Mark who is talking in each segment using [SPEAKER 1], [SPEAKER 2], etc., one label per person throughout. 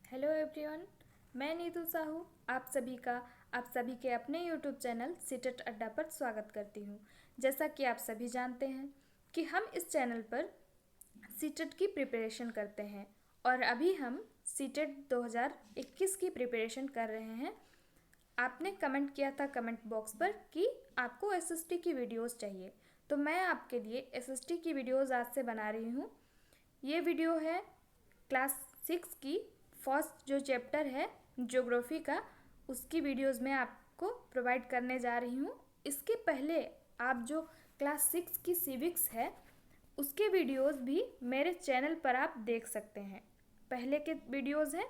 [SPEAKER 1] Hello everyone, मैं नीतू साहू आप सभी के अपने यूट्यूब चैनल सीटेट अड्डा पर स्वागत करती हूँ। जैसा कि आप सभी जानते हैं कि हम इस चैनल पर सीटेट की प्रिपरेशन करते हैं और अभी हम सीटेट 2021 की प्रिपरेशन कर रहे हैं। आपने कमेंट किया था कमेंट बॉक्स पर कि आपको एसएसटी की वीडियोस चाहिए, तो मैं आपके लिए एसएसटी की वीडियोस आज से बना रही हूँ। ये वीडियो है क्लास 6 की फर्स्ट जो चैप्टर है ज्योग्राफी का, उसकी वीडियोस मैं आपको प्रोवाइड करने जा रही हूँ। इसके पहले आप जो क्लास 6 की सिविक्स है उसके वीडियोस भी मेरे चैनल पर आप देख सकते हैं। पहले के वीडियोस हैं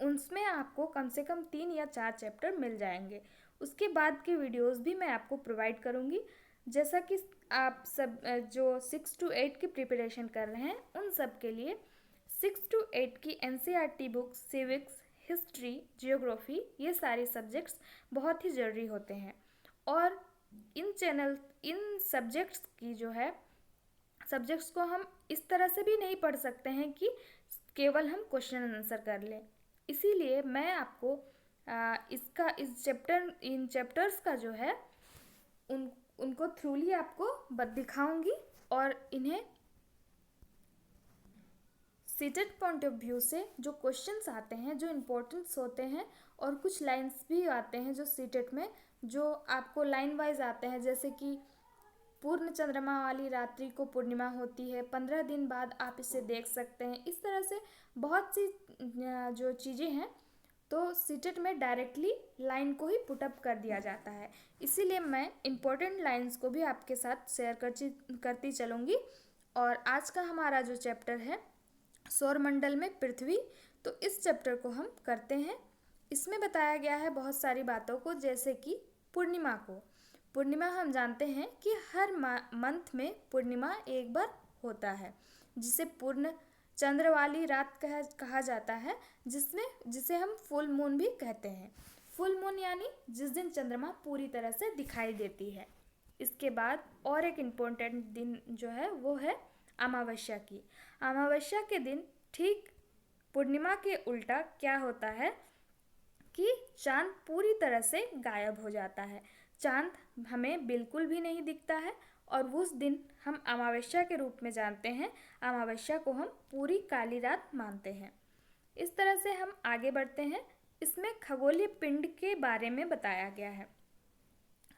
[SPEAKER 1] उसमें आपको कम से कम 3 या 4 चैप्टर मिल जाएंगे। उसके बाद के वीडियोस भी मैं आपको प्रोवाइड करूँगी। जैसा कि आप सब जो 6 to 8 की प्रिपरेशन कर रहे हैं उन सब के लिए 6 to 8 की NCERT book, civics, history, geography, ये सारे सब्जेक्ट्स बहुत ही ज़रूरी होते हैं। और इन सब्जेक्ट्स की जो है सब्जेक्ट्स को हम इस तरह से भी नहीं पढ़ सकते हैं कि केवल हम क्वेश्चन आंसर कर लें। इसीलिए मैं आपको इन चैप्टर्स का जो है उनको थ्रूली आपको दिखाऊंगी और इन्हें सीटेट पॉइंट ऑफ व्यू से जो क्वेश्चंस आते हैं, जो इम्पोर्टेंट्स होते हैं और कुछ लाइंस भी आते हैं जो सीटेट में जो आपको लाइन वाइज आते हैं, जैसे कि पूर्ण चंद्रमा वाली रात्रि को पूर्णिमा होती है, 15 दिन बाद आप इसे देख सकते हैं। इस तरह से बहुत सी जो चीज़ें हैं तो सीटेट में डायरेक्टली लाइन को ही पुटअप कर दिया जाता है। इसीलिए मैं इम्पोर्टेंट लाइंस को भी आपके साथ शेयर करती चलूँगी। और आज का हमारा जो चैप्टर है सौरमंडल में पृथ्वी, तो इस चैप्टर को हम करते हैं। इसमें बताया गया है बहुत सारी बातों को, जैसे कि पूर्णिमा हम जानते हैं कि हर मंथ में पूर्णिमा एक बार होता है, जिसे पूर्ण चंद्र वाली रात कहा जाता है, जिसे हम फुल मून भी कहते हैं। फुल मून यानी जिस दिन चंद्रमा पूरी तरह से दिखाई देती है। इसके बाद और एक इम्पोर्टेंट दिन जो है वो है अमावस्या की। अमावस्या के दिन ठीक पूर्णिमा के उल्टा क्या होता है कि चांद पूरी तरह से गायब हो जाता है। चांद हमें बिल्कुल भी नहीं दिखता है और उस दिन हम अमावस्या के रूप में जानते हैं। अमावस्या को हम पूरी काली रात मानते हैं। इस तरह से हम आगे बढ़ते हैं। इसमें खगोलीय पिंड के बारे में बताया गया है।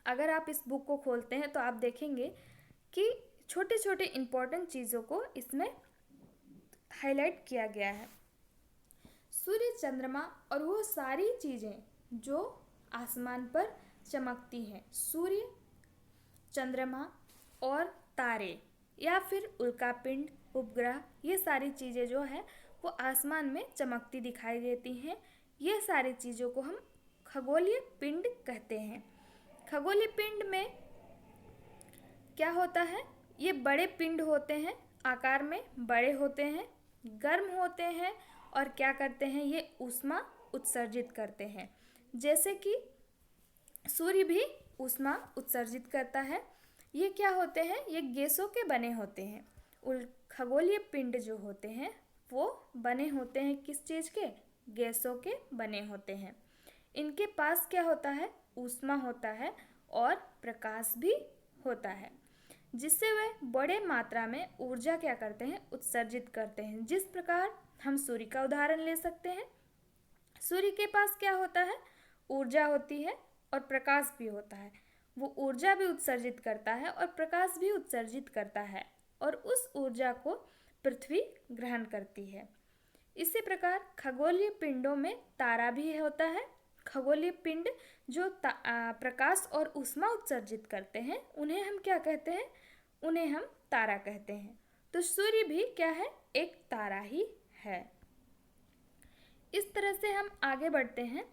[SPEAKER 1] अगर आप इस बुक को खोलते हैं तो आप देखेंगे कि छोटे छोटे इम्पोर्टेंट चीज़ों को इसमें हाईलाइट किया गया है। सूर्य, चंद्रमा और वो सारी चीज़ें जो आसमान पर चमकती हैं, सूर्य, चंद्रमा और तारे या फिर उल्कापिंड, उपग्रह, ये सारी चीज़ें जो है वो आसमान में चमकती दिखाई देती हैं। ये सारी चीज़ों को हम खगोलीय पिंड कहते हैं। खगोलीय पिंड में क्या होता है, ये बड़े पिंड होते हैं, आकार में बड़े होते हैं, गर्म होते हैं और क्या करते हैं, ये ऊष्मा उत्सर्जित करते हैं। जैसे कि सूर्य भी ऊष्मा उत्सर्जित करता है। ये क्या होते हैं, ये गैसों के बने होते हैं। खगोलीय पिंड जो होते हैं वो बने होते हैं किस चीज़ के, गैसों के बने होते हैं। इनके पास क्या होता है, ऊष्मा होता है और प्रकाश भी होता है, जिससे वे बड़े मात्रा में ऊर्जा क्या करते हैं, उत्सर्जित करते हैं। जिस प्रकार हम सूर्य का उदाहरण ले सकते हैं। सूर्य के पास क्या होता है, ऊर्जा होती है और प्रकाश भी होता है। वो ऊर्जा भी उत्सर्जित करता है और प्रकाश भी उत्सर्जित करता है और उस ऊर्जा को पृथ्वी ग्रहण करती है। इसी प्रकार खगोलीय पिंडों में तारा भी होता है। खगोलीय पिंड जो प्रकाश और ऊष्मा उत्सर्जित करते हैं उन्हें हम क्या कहते हैं, उन्हें हम तारा कहते हैं। तो सूर्य भी क्या है, एक तारा ही है। इस तरह से हम आगे बढ़ते हैं।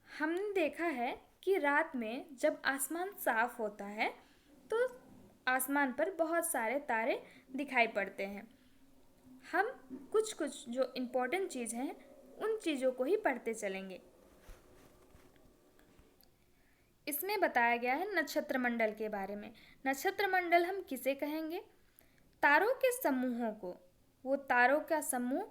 [SPEAKER 1] हमने देखा है कि रात में जब आसमान साफ होता है तो आसमान पर बहुत सारे तारे दिखाई पड़ते हैं। हम कुछ जो इम्पोर्टेंट चीज़ हैं उन चीज़ों को ही पढ़ते चलेंगे। इसमें बताया गया है नक्षत्र मंडल के बारे में। नक्षत्र मंडल हम किसे कहेंगे, तारों के समूहों को। वो तारों का समूह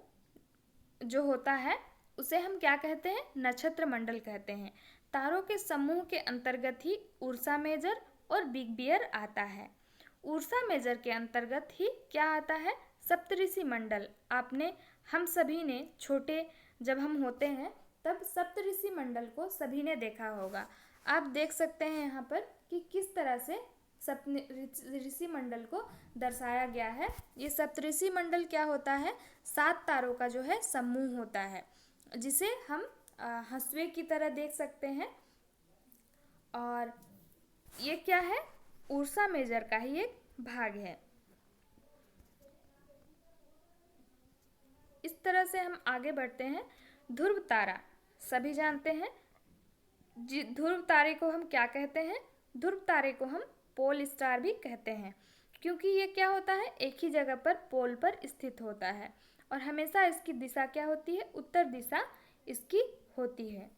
[SPEAKER 1] जो होता है उसे हम क्या कहते हैं, नक्षत्र मंडल कहते हैं। तारों के समूह के अंतर्गत ही उर्सा मेजर और बिग बियर आता है। उर्सा मेजर के अंतर्गत ही क्या आता है, सप्तऋषि मंडल। आपने, हम सभी ने छोटे जब हम होते हैं तब सप्तऋषि मंडल को सभी ने देखा होगा। आप देख सकते हैं यहाँ पर कि किस तरह से सप्तऋषि मंडल को दर्शाया गया है। ये सप्तऋषि मंडल क्या होता है, 7 तारों का जो है समूह होता है, जिसे हम हंसुए की तरह देख सकते हैं। और ये क्या है, उर्सा मेजर का ही एक भाग है। इस तरह से हम आगे बढ़ते हैं। ध्रुव तारा सभी जानते हैं। ध्रुव तारे को हम क्या कहते हैं, ध्रुव तारे को हम पोल स्टार भी कहते हैं, क्योंकि ये क्या होता है, एक ही जगह पर पोल पर स्थित होता है और हमेशा इसकी दिशा क्या होती है, उत्तर दिशा इसकी होती है।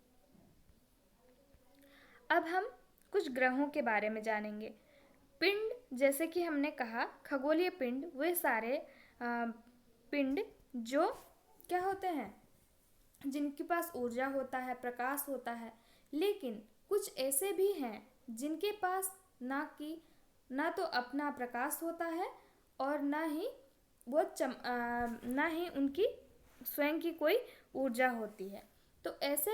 [SPEAKER 1] अब हम कुछ ग्रहों के बारे में जानेंगे। पिंड, जैसे कि हमने कहा खगोलीय पिंड, वे सारे पिंड जो क्या होते हैं, जिनके पास ऊर्जा होता है, प्रकाश होता है। लेकिन कुछ ऐसे भी हैं जिनके पास ना तो अपना प्रकाश होता है और ना ही उनकी स्वयं की कोई ऊर्जा होती है। तो ऐसे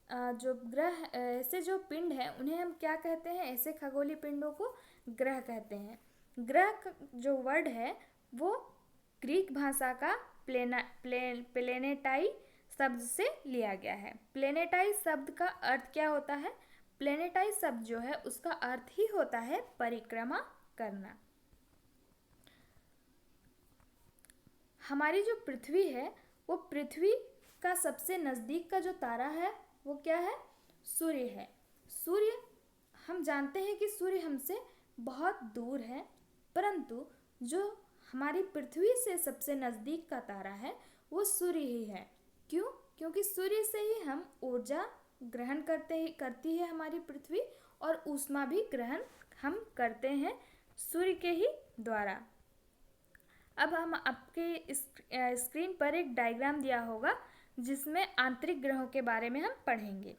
[SPEAKER 1] जो ग्रह, ऐसे जो पिंड हैं उन्हें हम क्या कहते हैं, ऐसे खगोलीय पिंडों को ग्रह कहते हैं। ग्रह जो वर्ड है वो ग्रीक भाषा का प्लेनेटाई शब्द से लिया गया है। प्लेनेटाई शब्द का अर्थ क्या होता है, प्लेनेटाई शब्द जो है उसका अर्थ ही होता है परिक्रमा करना। हमारी जो पृथ्वी है वो पृथ्वी का सबसे नज़दीक का जो तारा है वो क्या है, सूर्य है। सूर्य, हम जानते हैं कि सूर्य हमसे बहुत दूर है, परंतु जो हमारी पृथ्वी से सबसे नज़दीक का तारा है वो सूर्य ही है। क्यों? क्योंकि सूर्य से ही हम ऊर्जा ग्रहण करती है हमारी पृथ्वी, और ऊष्मा भी ग्रहण हम करते हैं सूर्य के ही द्वारा। अब हम आपके स्क्रीन पर एक डायग्राम दिया होगा जिसमें आंतरिक ग्रहों के बारे में हम पढ़ेंगे।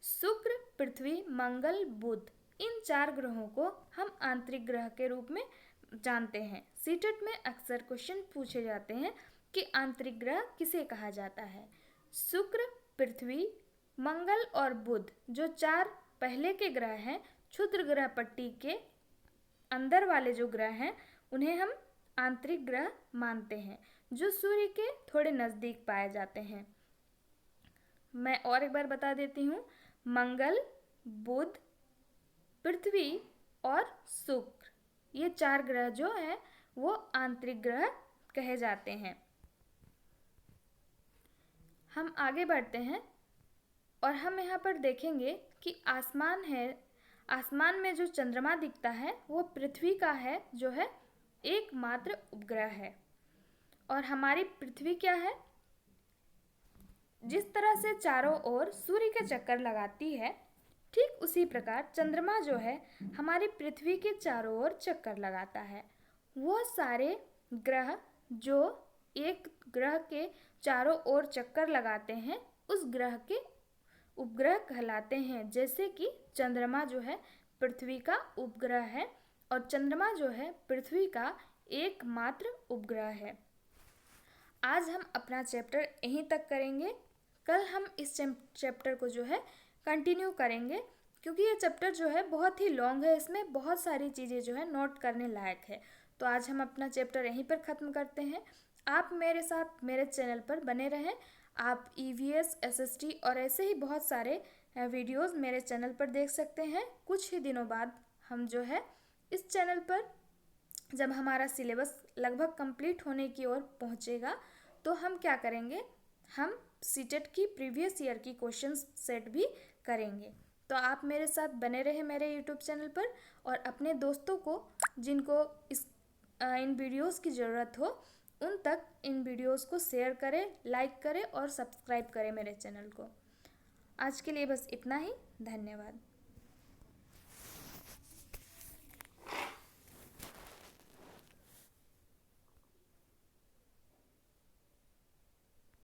[SPEAKER 1] शुक्र, पृथ्वी, मंगल, बुध, इन 4 ग्रहों को हम आंतरिक ग्रह के रूप में जानते हैं। सीटेट में अक्सर क्वेश्चन पूछे जाते हैं कि आंतरिक ग्रह किसे कहा जाता है। शुक्र, पृथ्वी, मंगल और बुध जो 4 पहले के ग्रह हैं, क्षुद्र ग्रह पट्टी के अंदर वाले जो ग्रह हैं उन्हें हम आंतरिक ग्रह मानते हैं, जो सूर्य के थोड़े नज़दीक पाए जाते हैं। मैं और एक बार बता देती हूँ, मंगल, बुध, पृथ्वी और शुक्र, ये 4 ग्रह जो हैं वो आंतरिक ग्रह कहे जाते हैं। हम आगे बढ़ते हैं और हम यहाँ पर देखेंगे कि आसमान है, आसमान में जो चंद्रमा दिखता है वो पृथ्वी का है, जो है एकमात्र उपग्रह है। और हमारी पृथ्वी क्या है, जिस तरह से चारों ओर सूर्य के चक्कर लगाती है, ठीक उसी प्रकार चंद्रमा जो है हमारी पृथ्वी के चारों ओर चक्कर लगाता है। वो सारे ग्रह जो एक ग्रह के चारों ओर चक्कर लगाते हैं उस ग्रह के उपग्रह कहलाते हैं। जैसे कि चंद्रमा जो है पृथ्वी का उपग्रह है और चंद्रमा जो है पृथ्वी का एकमात्र उपग्रह है। आज हम अपना चैप्टर यहीं तक करेंगे। कल हम इस चैप्टर को जो है कंटिन्यू करेंगे, क्योंकि ये चैप्टर जो है बहुत ही लॉन्ग है, इसमें बहुत सारी चीज़ें जो है नोट करने लायक है। तो आज हम अपना चैप्टर यहीं पर ख़त्म करते हैं। आप मेरे साथ मेरे चैनल पर बने रहें। आप EVS, SST और ऐसे ही बहुत सारे वीडियोस मेरे चैनल पर देख सकते हैं। कुछ ही दिनों बाद हम जो है इस चैनल पर, जब हमारा सिलेबस लगभग कंप्लीट होने की ओर पहुंचेगा, तो हम क्या करेंगे, हम सीटेट की प्रीवियस ईयर की क्वेश्चन सेट भी करेंगे। तो आप मेरे साथ बने रहें मेरे यूट्यूब चैनल पर, और अपने दोस्तों को जिनको इन वीडियोस की ज़रूरत हो उन तक इन वीडियोस को शेयर करें, लाइक करें और सब्सक्राइब करें मेरे चैनल को। आज के लिए बस इतना ही। धन्यवाद।